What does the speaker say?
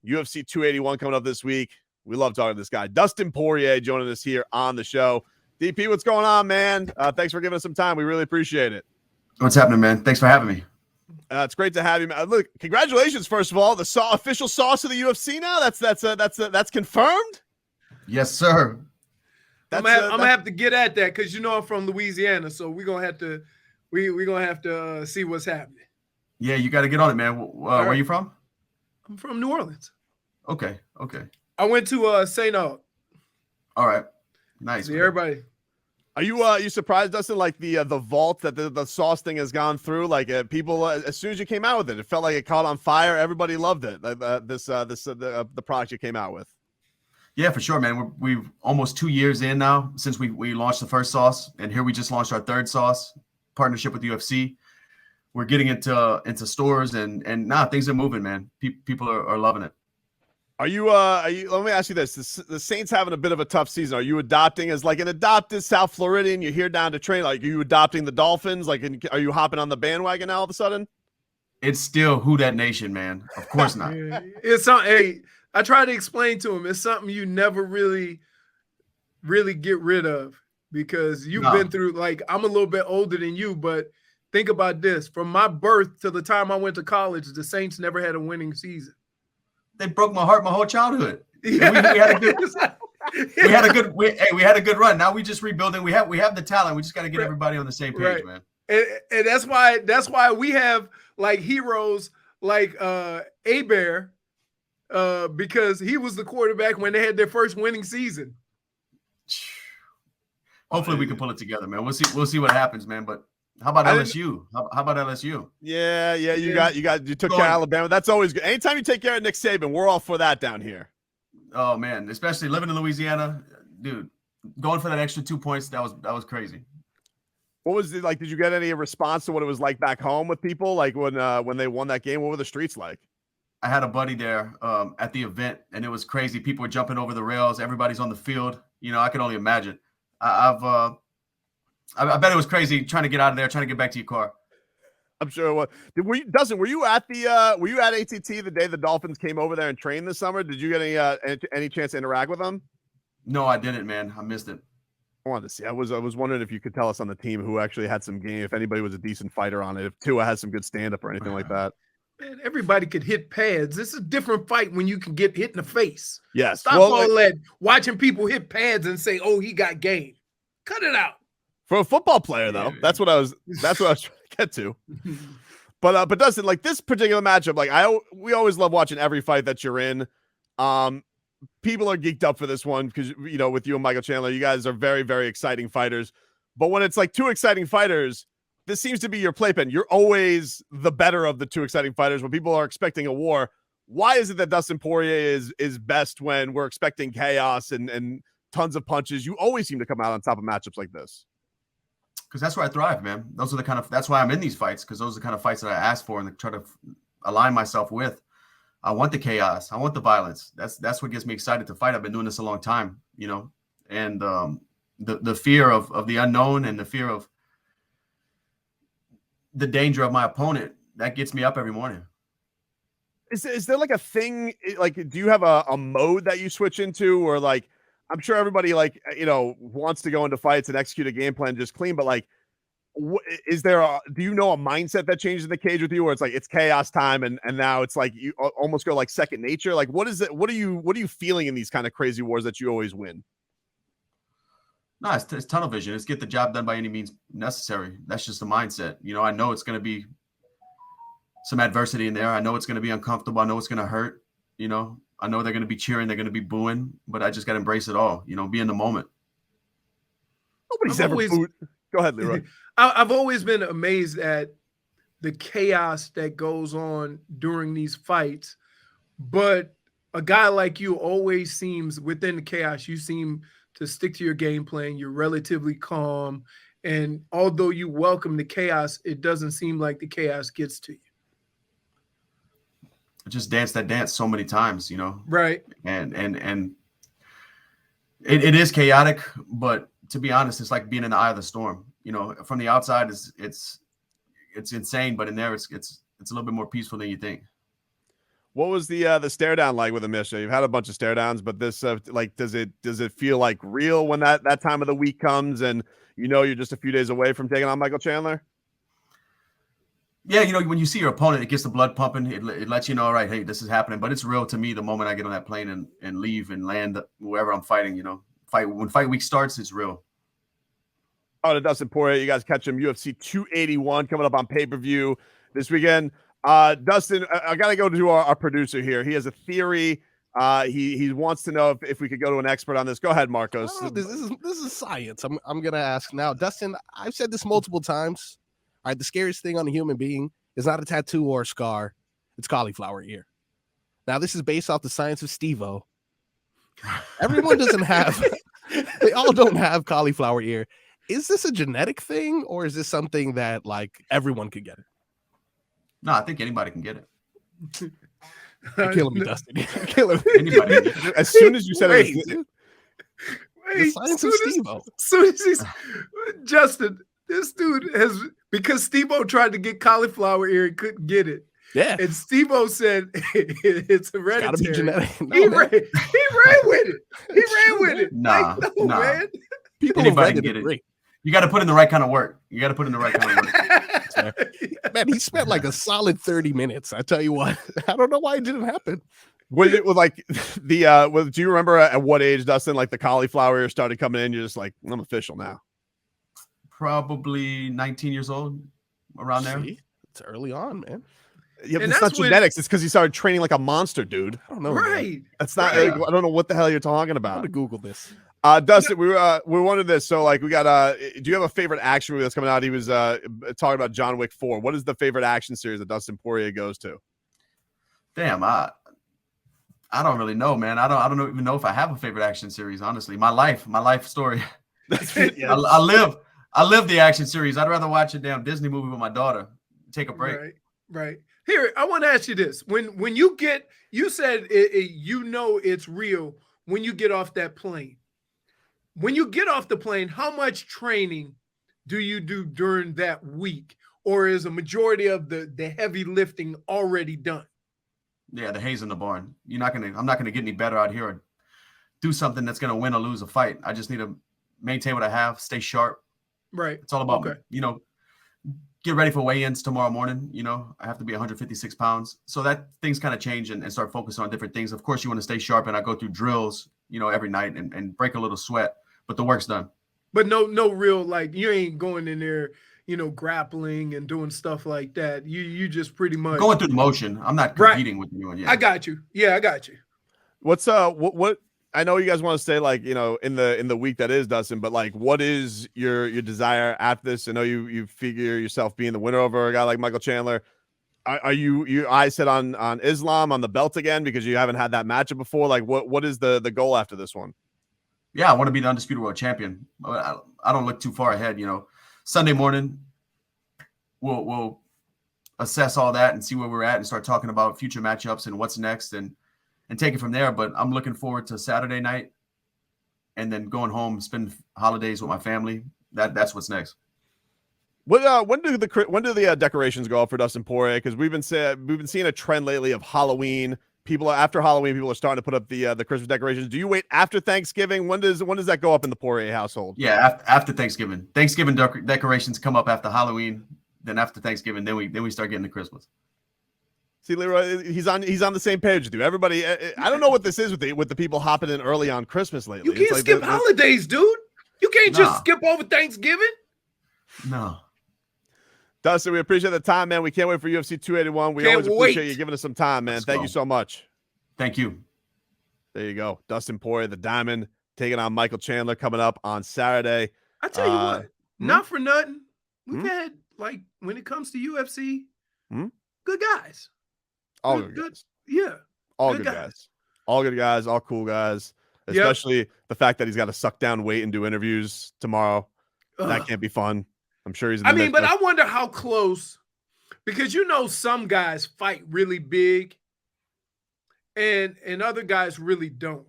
UFC 281 coming up this week. We love talking to this guy. Dustin Poirier joining us here on the show. DP, what's going on, man? Thanks for giving us some time. We really appreciate it. What's happening, man? Thanks for having me. It's great to have you, man. Look, congratulations, first of all. The official sauce of the UFC now. That's confirmed. Yes, sir. I'm gonna have to get at that because I'm from Louisiana, so we're gonna have to see what's happening. Yeah, you got to get on it, man. Where are you from? I'm from New Orleans. Okay. I went to St. Aug. All right, nice. See everybody. Are you surprised, Dustin? Like the vault that the sauce thing has gone through. Like people, as soon as you came out with it, it felt like it caught on fire. Everybody loved it. The product you came out with. Yeah, for sure, man. We've almost 2 years in now since we launched the first sauce, and here we just launched our third sauce partnership with UFC. We're getting into stores and things are moving, man. People are loving it. Are you let me ask you this. The Saints having a bit of a tough season. Are you adopting as like an adopted South Floridian? You're here down to train. Like, are you adopting the Dolphins? Like, are you hopping on the bandwagon now all of a sudden? It's still Who Dat Nation, man. Of course not. It's something. Hey, I try to explain to him. It's something you never really get rid of because you've been through. Like, I'm a little bit older than you, but think about this. From my birth to the time I went to college, the Saints never had a winning season. They broke my heart my whole childhood. Yeah. We had a good run. Now we just rebuilding. We have the talent. We just got to get everybody on the same page, man. And that's why we have like heroes like Bear, because he was the quarterback when they had their first winning season. Hopefully we can pull it together, man. We'll see what happens, man. But how about LSU? How about LSU? Yeah. You took care of Alabama. That's always good. Anytime you take care of Nick Saban, we're all for that down here. Oh man, especially living in Louisiana, dude. Going for that extra 2 points, that was crazy. What was it like? Did you get any response to what it was like back home with people? Like when they won that game, what were the streets like? I had a buddy there at the event, and it was crazy. People were jumping over the rails. Everybody's on the field. I can only imagine. I bet it was crazy trying to get out of there, trying to get back to your car. I'm sure it was. Dustin, were you at ATT the day the Dolphins came over there and trained this summer? Did you get any chance to interact with them? No, I didn't, man. I missed it. I wanted to see. I was wondering if you could tell us on the team who actually had some game, if anybody was a decent fighter on it, if Tua had some good stand-up or anything like that. Man, everybody could hit pads. This is a different fight when you can get hit in the face. Yes. Stop all that watching people hit pads and say, "Oh, he got game." Cut it out. For a football player, though, that's what I was trying to get to. But Dustin, like this particular matchup, like we always love watching every fight that you're in. People are geeked up for this one because with you and Michael Chandler, you guys are very, very exciting fighters. But when it's like two exciting fighters, this seems to be your playpen. You're always the better of the two exciting fighters when people are expecting a war. Why is it that Dustin Poirier is best when we're expecting chaos and tons of punches? You always seem to come out on top of matchups like this. Because that's where I thrive, man. That's why I'm in these fights, because those are the kind of fights that I ask for and try to align myself with. I want the chaos. I want the violence. That's what gets me excited to fight. I've been doing this a long time, and the fear of the unknown and the fear of the danger of my opponent, that gets me up every morning. Is there like a thing, like, do you have a mode that you switch into, or like, I'm sure everybody wants to go into fights and execute a game plan just clean, but like, do you know a mindset that changes in the cage with you where it's like, it's chaos time and now it's like, you almost go like second nature? Like, what is it? What are you feeling in these kind of crazy wars that you always win? No, it's tunnel vision. It's get the job done by any means necessary. That's just the mindset. I know it's going to be some adversity in there. I know it's going to be uncomfortable. I know it's going to hurt. I know they're going to be cheering. They're going to be booing, but I just got to embrace it all. Be in the moment. Nobody's ever booed. Go ahead, Leroy. I've always been amazed at the chaos that goes on during these fights, but a guy like you always seems, within the chaos, you seem to stick to your game plan. You're relatively calm, and although you welcome the chaos, it doesn't seem like the chaos gets to you. I just danced that dance so many times, Right. And it is chaotic, but to be honest, it's like being in the eye of the storm. From the outside, it's insane, but in there, it's a little bit more peaceful than you think. What was the stare down like with Amisha? You've had a bunch of stare downs, but this like does it feel like real when that time of the week comes and you're just a few days away from taking on Michael Chandler? Yeah, when you see your opponent, it gets the blood pumping. It lets you know, all right, hey, this is happening. But it's real to me the moment I get on that plane and leave and land wherever I'm fighting. When fight week starts, it's real. Oh, to Dustin Poirier, you guys catch him UFC 281 coming up on pay-per-view this weekend. Dustin, I gotta go to our producer here. He has a theory. He wants to know if we could go to an expert on this. Go ahead, Marcos. Oh, this is science. I'm gonna ask now, Dustin. I've said this multiple times. All right, the scariest thing on a human being is not a tattoo or a scar; it's cauliflower ear. Now, this is based off the science of Steve-O. Everyone doesn't have. They all don't have cauliflower ear. Is this a genetic thing, or is this something that like everyone could get it? No, I think anybody can get it. You're killing me, Dustin. You're killing me. Anybody can get it. As soon as you said it, The science of Steve-O. Soon as he's Justin, this dude has, because Steve-O tried to get cauliflower ear and couldn't get it. Yeah, And Steve-O said it's hereditary. gotta be genetic. No, he man. ran with it. He ran with it. Nah, no, nah. man. People Anybody have can read get it. agree. You got to put in the right kind of work. Man, he spent like a solid 30 minutes. I tell you what, I don't know why it didn't happen. do you remember at what age, Dustin, like the cauliflower ear started coming in? You're just like, I'm official now. Probably 19 years old, around there. See? It's early on, man. Yeah, And it's that's not genetics. It's because he started training like a monster, dude. I don't know. Man. Right. That's not. Right. I don't know what the hell you're talking I'm about. gonna Google this. Dustin, we wanted this. So like we got do you have a favorite action movie that's coming out? He was talking about John Wick 4. What is the favorite action series that Dustin Poirier goes to? Damn, I don't really know, man. I don't even know if I have a favorite action series, honestly. My life story. Yeah. I live the action series. I'd rather watch a damn Disney movie with my daughter. Take a break. Right. Here, I want to ask you this. When you said it's real when you get off that plane. When you get off the plane, how much training do you do during that week? Or is a majority of the heavy lifting already done? Yeah, the hay's in the barn. I'm not gonna get any better out here or do something that's gonna win or lose a fight. I just need to maintain what I have, stay sharp. Right. It's all about Okay. get ready for weigh-ins tomorrow morning. I have to be 156 pounds. So that things kind of change and start focusing on different things. Of course, you want to stay sharp, and I go through drills, every night and break a little sweat, but the work's done. But no real, like, you ain't going in there, grappling and doing stuff like that. You just pretty much Going through the motion. I'm not competing with anyone yet. I got you. Yeah, I got you. What's what I know you guys want to stay like in the week that is, Dustin, but like what is your desire after this? I know you figure yourself being the winner over a guy like Michael Chandler. Are you eyes set on Islam on the belt again because you haven't had that matchup before? Like what is the goal after this one? Yeah, I want to be the undisputed world champion. I don't look too far ahead. Sunday morning, we'll assess all that and see where we're at and start talking about future matchups and what's next and take it from there. But I'm looking forward to Saturday night and then going home, spend holidays with my family. That's what's next. When do the decorations go up for Dustin Poirier? Because we've been seeing a trend lately of Halloween. After Halloween, people are starting to put up the Christmas decorations. Do you wait after Thanksgiving? When does that go up in the Poirier household? Yeah, after Thanksgiving. Thanksgiving decorations come up after Halloween. Then after Thanksgiving, then we start getting to Christmas. See, Leroy, he's on the same page with you. Everybody, I don't know what this is with the people hopping in early on Christmas lately. You can't skip holidays, dude. You can't just skip over Thanksgiving. No. Dustin, we appreciate the time, man. We can't wait for UFC 281. We always appreciate you giving us some time, man. Thank you so much. Thank you. There you go. Dustin Poirier, the Diamond, taking on Michael Chandler coming up on Saturday. I tell you what, not for nothing. We've had, like, when it comes to UFC, good guys. All good guys. Yeah. All good guys. All good guys. All cool guys. Especially the fact that he's got to suck down weight and do interviews tomorrow. That can't be fun. I'm sure he's. But I wonder how close, because some guys fight really big, and other guys really don't.